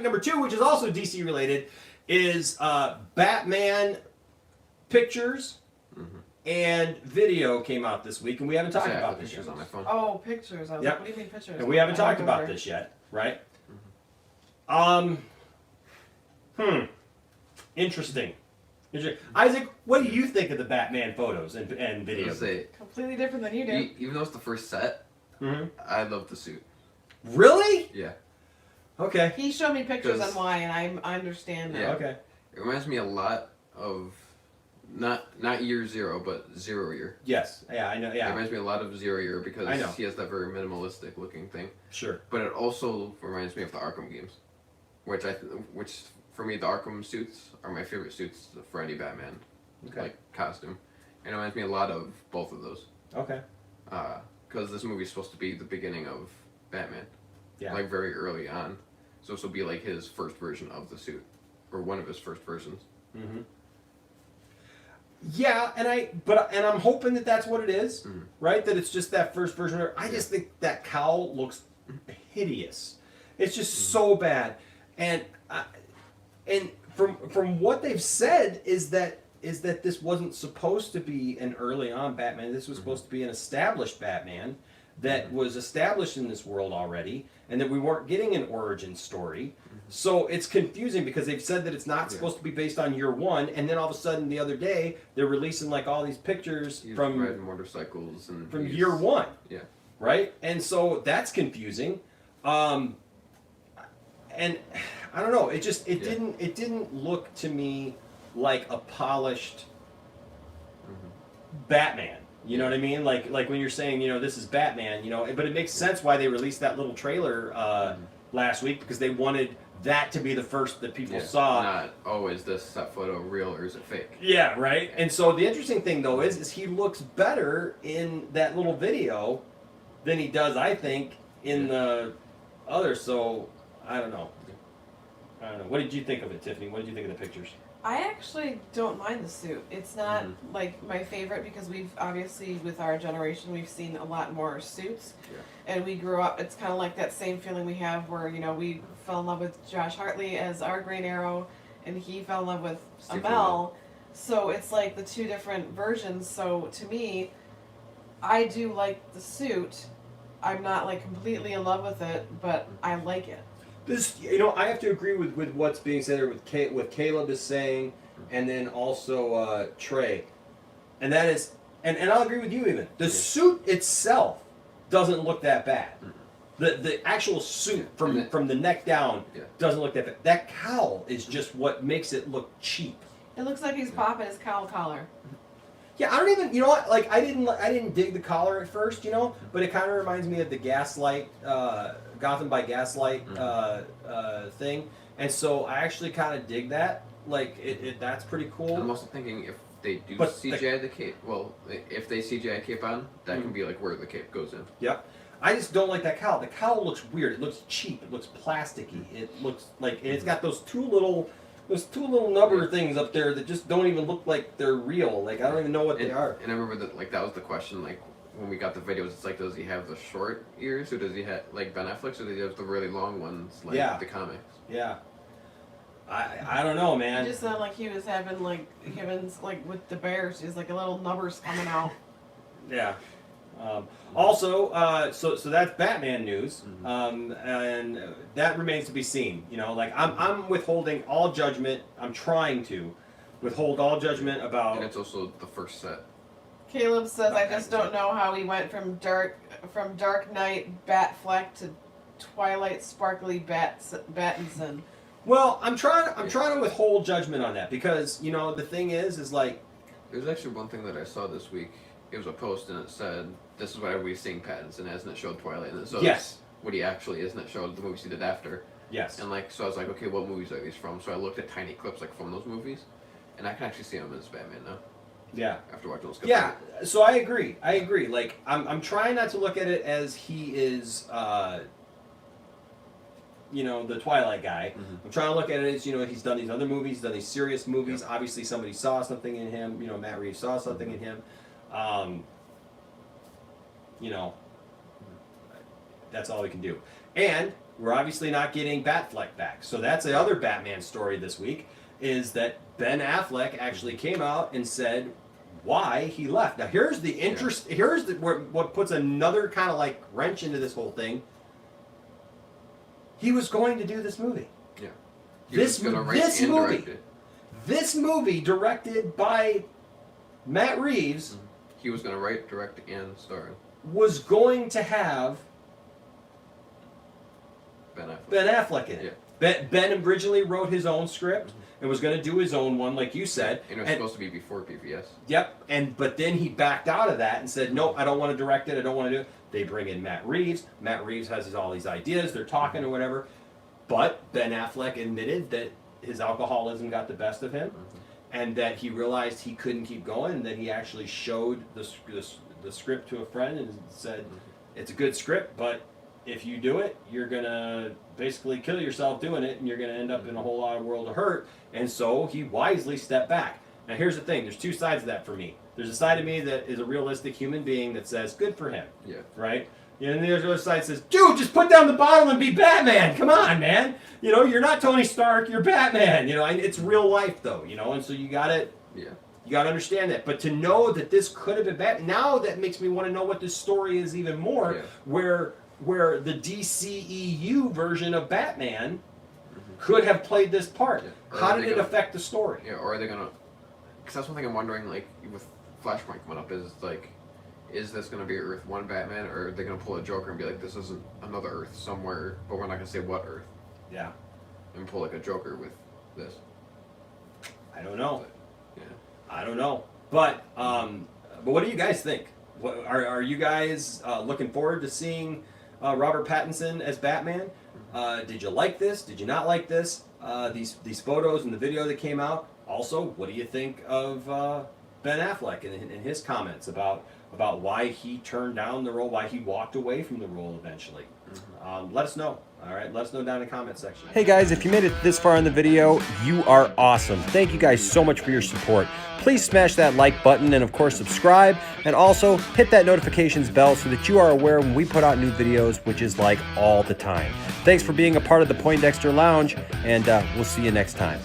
number 2, which is also DC related, is Batman pictures and video came out this week, and we haven't talked about this pictures yet. on my phone. Oh, pictures. I was like, what do you mean pictures? And we haven't talked about this yet, right? Interesting. Isaac, what do you think of the Batman photos and videos? Completely different than you do. Even though it's the first set, I love the suit. Really? Yeah. Okay. He showed me pictures on why, and I understand that. Yeah. Okay. It reminds me a lot of not Year Zero, but Zero Year. Yes. Yeah, I know. Yeah. It reminds me a lot of Zero Year because he has that very minimalistic looking thing. Sure. But it also reminds me of the Arkham games, which for me the Arkham suits are my favorite suits for any Batman like costume, and it reminds me a lot of both of those. Okay. Because this movie is supposed to be the beginning of Batman. Yeah. Like very early on, so this will be like his first version of the suit, or one of his first versions. Mm-hmm. Yeah, and I'm hoping that that's what it is, right? That it's just that first version. I just think that cowl looks hideous. It's just so bad, and from what they've said is that this wasn't supposed to be an early on Batman. This was supposed to be an established Batman that was established in this world already, and that we weren't getting an origin story. So it's confusing because they've said that it's not supposed to be based on year 1, and then all of a sudden the other day they're releasing like all these pictures from riding motorcycles and from year 1. Yeah. Right? And so that's confusing. And I don't know, it didn't look to me like a polished Batman. You know what I mean? Like when you're saying, this is Batman, but it makes sense why they released that little trailer last week, because they wanted that to be the first that people saw. Not, is that photo real or is it fake? Yeah, right? And so the interesting thing, though, is he looks better in that little video than he does, I think, in the other. So, I don't know. What did you think of it, Tiffany? What did you think of the pictures? I actually don't mind the suit. It's not like my favorite because we've obviously, with our generation, we've seen a lot more suits. Yeah. And we grew up, it's kind of like that same feeling we have where, we fell in love with Josh Hartley as our Green Arrow, and he fell in love with Amel. So it's like the two different versions. So to me, I do like the suit. I'm not like completely in love with it, but I like it. This, I have to agree with what's being said there, what Caleb is saying, and then also Trey, and that is, and I'll agree with you even. The suit itself doesn't look that bad. The actual suit from the neck down doesn't look that bad. That cowl is just what makes it look cheap. It looks like he's popping his cowl collar. Yeah, I don't even, like I didn't dig the collar at first, but it kind of reminds me of the Gaslight, Gotham by Gaslight thing, and so I actually kind of dig that. Like that's pretty cool. I'm also thinking if they do CGI the cape, if they CGI cape on, that can be like where the cape goes in. Yep. I just don't like that cowl. The cowl looks weird. It looks cheap. It looks plasticky. It looks like, and it's got those two little nubber things up there that just don't even look like they're real. Like I don't even know what they are. And I remember that was the question. Like when we got the videos, it's like, does he have the short ears, or does he have like Ben Affleck's, or does he have the really long ones like the comics? Yeah. I don't know, man. It just sounded like he was having like with the bears, he's like a little nubbers coming out. Yeah. Also, so that's Batman news, and that remains to be seen. I'm withholding all judgment. I'm trying to withhold all judgment about. And it's also the first set. Caleb says, "I just don't know how he went from Dark Knight Batfleck to Twilight Sparkly Pattinson." Well, I'm trying to withhold judgment on that because the thing is like. There's actually one thing that I saw this week. It was a post and it said, "This is what everybody's seeing Pattinson as," and it showed Twilight, and it showed what he actually is, and it showed the movies he did after. Yes. And so I was like, okay, what movies are these from? So I looked at tiny clips from those movies, and I can actually see him as Batman now. Yeah. After watching those clips. Yeah. So I agree. Like I'm trying not to look at it as he is. The Twilight guy. I'm trying to look at it as, he's done these other movies, done these serious movies. Yep. Obviously, somebody saw something in him. Matt Reeves saw something in him. That's all we can do. And we're obviously not getting Batfleck back. So that's the other Batman story this week, is that Ben Affleck actually came out and said why he left. Now here's the interest. Here's what puts another kind of like wrench into this whole thing. He was going to do this movie. Yeah. This movie directed by Matt Reeves. Mm-hmm. He was going to write, direct, and star. Was going to have Ben Affleck in it. Yeah. Ben originally wrote his own script and was going to do his own one, like you said. And it was supposed to be before PPS. Yep. But then he backed out of that and said, "Nope, I don't want to direct it. I don't want to do it." They bring in Matt Reeves. Matt Reeves has all these ideas. They're talking or whatever. But Ben Affleck admitted that his alcoholism got the best of him, and that he realized he couldn't keep going. And then he actually showed the script to a friend and said, "It's a good script, but if you do it, you're gonna basically kill yourself doing it, and you're gonna end up in a whole lot of world of hurt." And so he wisely stepped back. Now here's the thing: there's two sides of that for me. There's a side of me that is a realistic human being that says, "Good for him." Yeah. Right. And the other side says, "Dude, just put down the bottle and be Batman. Come on, man. You know, you're not Tony Stark. You're Batman. You know, and it's real life though. You know, and so you gotta understand that. But to know that this could have been Batman, now that makes me want to know what this story is even more. Yeah. Where the DCEU version of Batman could have played this part. Yeah. How did it affect the story? Yeah, or are they gonna? Because that's one thing I'm wondering. Like with Flashpoint coming up, is like, is this gonna be Earth 1 Batman, or are they gonna pull a Joker and be like, this isn't another Earth somewhere, but we're not gonna say what Earth? Yeah. And pull like a Joker with this. I don't know. But, yeah. I don't know. But what do you guys think? What, are you guys looking forward to seeing Robert Pattinson as Batman? Did you like this? Did you not like this? These photos and the video that came out. Also, what do you think of Ben Affleck and his comments about why he turned down the role, why he walked away from the role eventually? Let us know. All right, let us know down in the comment section. Hey guys, if you made it this far in the video, you are awesome. Thank you guys so much for your support. Please smash that like button and of course subscribe, and also hit that notifications bell so that you are aware when we put out new videos, which is like all the time. Thanks for being a part of the Poindexter Lounge, and we'll see you next time.